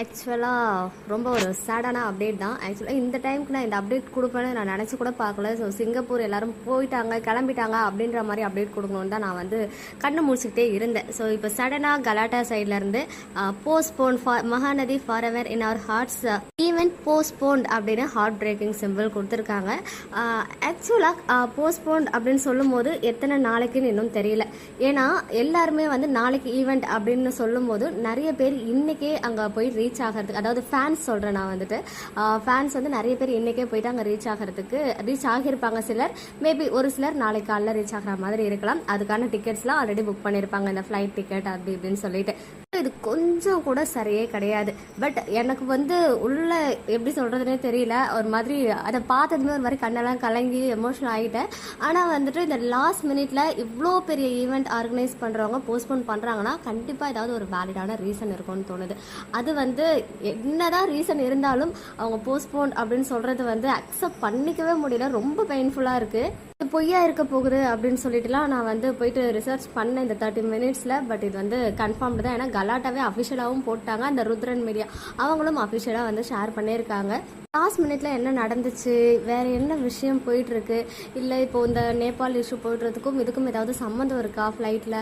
ஆக்சுவலாக ரொம்ப ஒரு சேடான அப்டேட் தான். ஆக்சுவலாக இந்த டைமுக்கு நான் இந்த அப்டேட் கொடுப்பேன்னு நான் நினச்சி கூட பார்க்கல. ஸோ சிங்கப்பூர் எல்லாரும் போயிட்டாங்க, கிளம்பிட்டாங்க அப்படின்ற மாதிரி அப்டேட் கொடுக்கணுன்னு தான் நான் வந்து கண்ணு முடிச்சுக்கிட்டே இருந்தேன். ஸோ இப்போ சடனாக கலாட்டா சைட்லேருந்து postpone for Mahanathi for ever in our hearts event postponed அப்படின்னு ஹார்ட் பிரேக்கிங் சிம்பிள் கொடுத்துருக்காங்க. ஆக்சுவலாக போஸ்ட்போன்ட் அப்படின்னு சொல்லும் போது எத்தனை நாளைக்குன்னு இன்னும் தெரியல. ஏன்னா எல்லாருமே வந்து நாளைக்கு ஈவெண்ட் அப்படின்னு சொல்லும் போது நிறைய பேர் இன்னைக்கே அங்கே போய் ரீச் ஆகிறதுக்கு, அதாவது ஃபேன்ஸ் சொல்கிறேன் நான் வந்துட்டு, ஃபேன்ஸ் வந்து நிறைய பேர் இன்றைக்கே போயிட்டு அங்கே ரீச் ஆகியிருப்பாங்க. சிலர் மேபி ஒரு சிலர் நாளைக்கு காலைல ரீச் ஆகிற மாதிரி இருக்கலாம். அதுக்கான டிக்கெட்ஸ்லாம் ஆல்ரெடி புக் பண்ணியிருப்பாங்க, இந்த ஃப்ளைட் டிக்கெட் அப்படி இப்படின்னு சொல்லிட்டு. இது கொஞ்சம் கூட சரியே கிடையாது. பட் எனக்கு வந்து உள்ள எப்படி சொல்கிறதுனே தெரியல, ஒரு மாதிரி அதை பார்த்ததுமே ஒரு மாதிரி கண்ணெல்லாம் கலங்கி எமோஷனல் ஆகிட்டேன். ஆனால் வந்துட்டு இந்த லாஸ்ட் மினிட்ல இவ்வளோ பெரிய ஈவெண்ட் ஆர்கனைஸ் பண்ணுறவங்க போஸ்ட்போன் பண்ணுறாங்கன்னா கண்டிப்பாக ஏதாவது ஒரு வேலிடான ரீசன் இருக்கும்னு தோணுது. அது வந்து என்னதான் ரீசன் இருந்தாலும் அவங்க போஸ்ட்போன் அப்படின்னு சொல்கிறது வந்து அக்செப்ட் பண்ணிக்கவே முடியல. ரொம்ப பெயின்ஃபுல்லாக இருக்குது. பொய்யா இருக்க போகுது அப்படின்னு சொல்லிட்டுலாம் நான் வந்து போயிட்டு ரிசர்ச் பண்ணேன் இந்த 30 மினிட்ஸில். பட் இது வந்து கன்ஃபார்ம்டு தான். ஏன்னா கலாட்டாவே அஃபிஷியலாகவும் போட்டாங்க, அந்த ருத்ரன் மீடியா அவங்களும் அஃபிஷியலாக வந்து ஷேர் பண்ணியிருக்காங்க. லாஸ்ட் மினிட்ல என்ன நடந்துச்சு, வேற என்ன விஷயம் போயிட்டு இருக்கு, இல்லை இப்போ இந்த நேபாள் இஷ்யூ போயிடுறதுக்கும் இதுக்கும் ஏதாவது சம்மந்தம் இருக்கா ஃப்ளைட்டில்,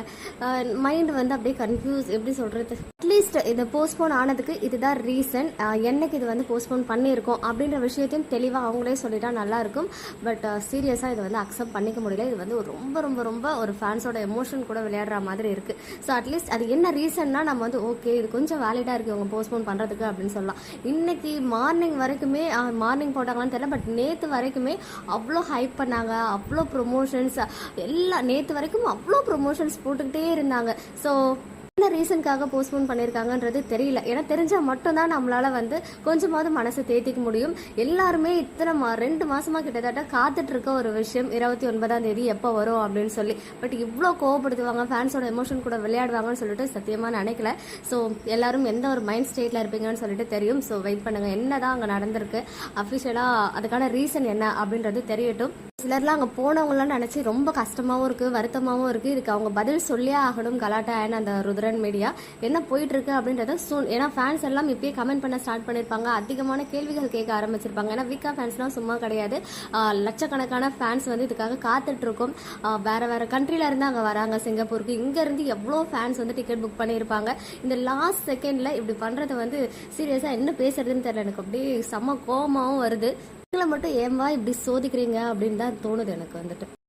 மைண்ட் வந்து அப்படியே கன்ஃபியூஸ். எப்படி சொல்கிறது, அட்லீஸ்ட் இதை போஸ்ட்போன் ஆனதுக்கு இதுதான் ரீசன், என்னைக்கு இது வந்து போஸ்ட்போன் பண்ணியிருக்கோம் அப்படின்ற விஷயத்தையும் தெளிவாக அவங்களே சொல்லிட்டா நல்லாயிருக்கும். பட் சீரியஸாக இதை வந்து அக்செப்ட் பண்ணிக்க முடியல. இது வந்து ரொம்ப ரொம்ப ரொம்ப ஒரு ஃபேன்ஸோட எமோஷன் கூட விளையாடுற மாதிரி இருக்குது. ஸோ அட்லீஸ்ட் அது என்ன ரீசன்னா நம்ம வந்து ஓகே இது கொஞ்சம் வேலிடாக இருக்குது அவங்க போஸ்ட்போன் பண்ணுறதுக்கு அப்படின்னு சொல்லலாம். இன்னைக்கு மார்னிங் வரைக்குமே மார்னிங் போட்டாங்களான்னு தெரியல, பட் நேற்று வரைக்குமே அவ்வளோ ஹைப் பண்ணாங்க, அவ்வளோ ப்ரொமோஷன்ஸ், நேற்று வரைக்கும் அவ்வளோ ப்ரொமோஷன்ஸ் போட்டுக்கிட்டே இருந்தாங்க. ஸோ என்ன ரீசனுக்காக போஸ்ட்போன் பண்ணியிருக்காங்கன்றது தெரியல. ஏன்னா தெரிஞ்சால் மட்டும்தான் நம்மளால வந்து கொஞ்சமாவது மனசை தேத்திக்க முடியும். எல்லாருமே இத்தனை 2 மாசமா கிட்டத்தட்ட காத்துட்டு இருக்க ஒரு விஷயம் 29ஆம் தேதி எப்போ வரும் அப்படின்னு சொல்லி. பட் இவ்வளோ கோவப்படுத்துவாங்க, ஃபேன்ஸோட எமோஷன் கூட விளையாடுவாங்கன்னு சொல்லிட்டு சத்தியமாக நினைக்கல. ஸோ எல்லாரும் எந்த ஒரு மைண்ட் ஸ்டேட்டில் இருப்பீங்கன்னு சொல்லிட்டு தெரியும். ஸோ வெயிட் பண்ணுங்க, என்னதான் அங்கே நடந்திருக்கு, அஃபிஷியலாக அதுக்கான ரீசன் என்ன அப்படின்றது தெரியட்டும். சிலர்லாம் அங்கே போனவங்களாம் நினச்சி ரொம்ப கஷ்டமாகவும் இருக்குது, வருத்தமாகவும் இருக்குது. இதுக்கு அவங்க பதில் சொல்லியே ஆகணும். கலாட்டா அண்ட் அந்த ருத்ரன் மீடியா என்ன போயிட்டு இருக்கு அப்படின்றத சூன். ஏன்னா ஃபேன்ஸ் எல்லாம் இப்பயே கமெண்ட் பண்ண ஸ்டார்ட் பண்ணியிருப்பாங்க, அதிகமான கேள்விகள் கேட்க ஆரம்பிச்சிருப்பாங்க. ஏன்னா வீக்கா ஃபேன்ஸ்லாம் சும்மா கிடையாது, லட்சக்கணக்கான ஃபேன்ஸ் வந்து இதுக்காக காத்துட்டு இருக்கோம். வேற வேற கண்ட்ரில இருந்து அங்கே வராங்க சிங்கப்பூருக்கு. இங்க இருந்து எவ்வளோ ஃபேன்ஸ் வந்து டிக்கெட் புக் பண்ணியிருப்பாங்க. இந்த லாஸ்ட் செகண்ட்ல இப்படி பண்றது வந்து சீரியஸா என்ன பேசுறதுன்னு தெரியல. எனக்கு அப்படியே செம்ம கோபமாகவும் வருது. மட்டும் ஏன்பா இப்படி சோதிக்கிறீங்க அப்படின்னு தான் தோணுது எனக்கு வந்துட்டு.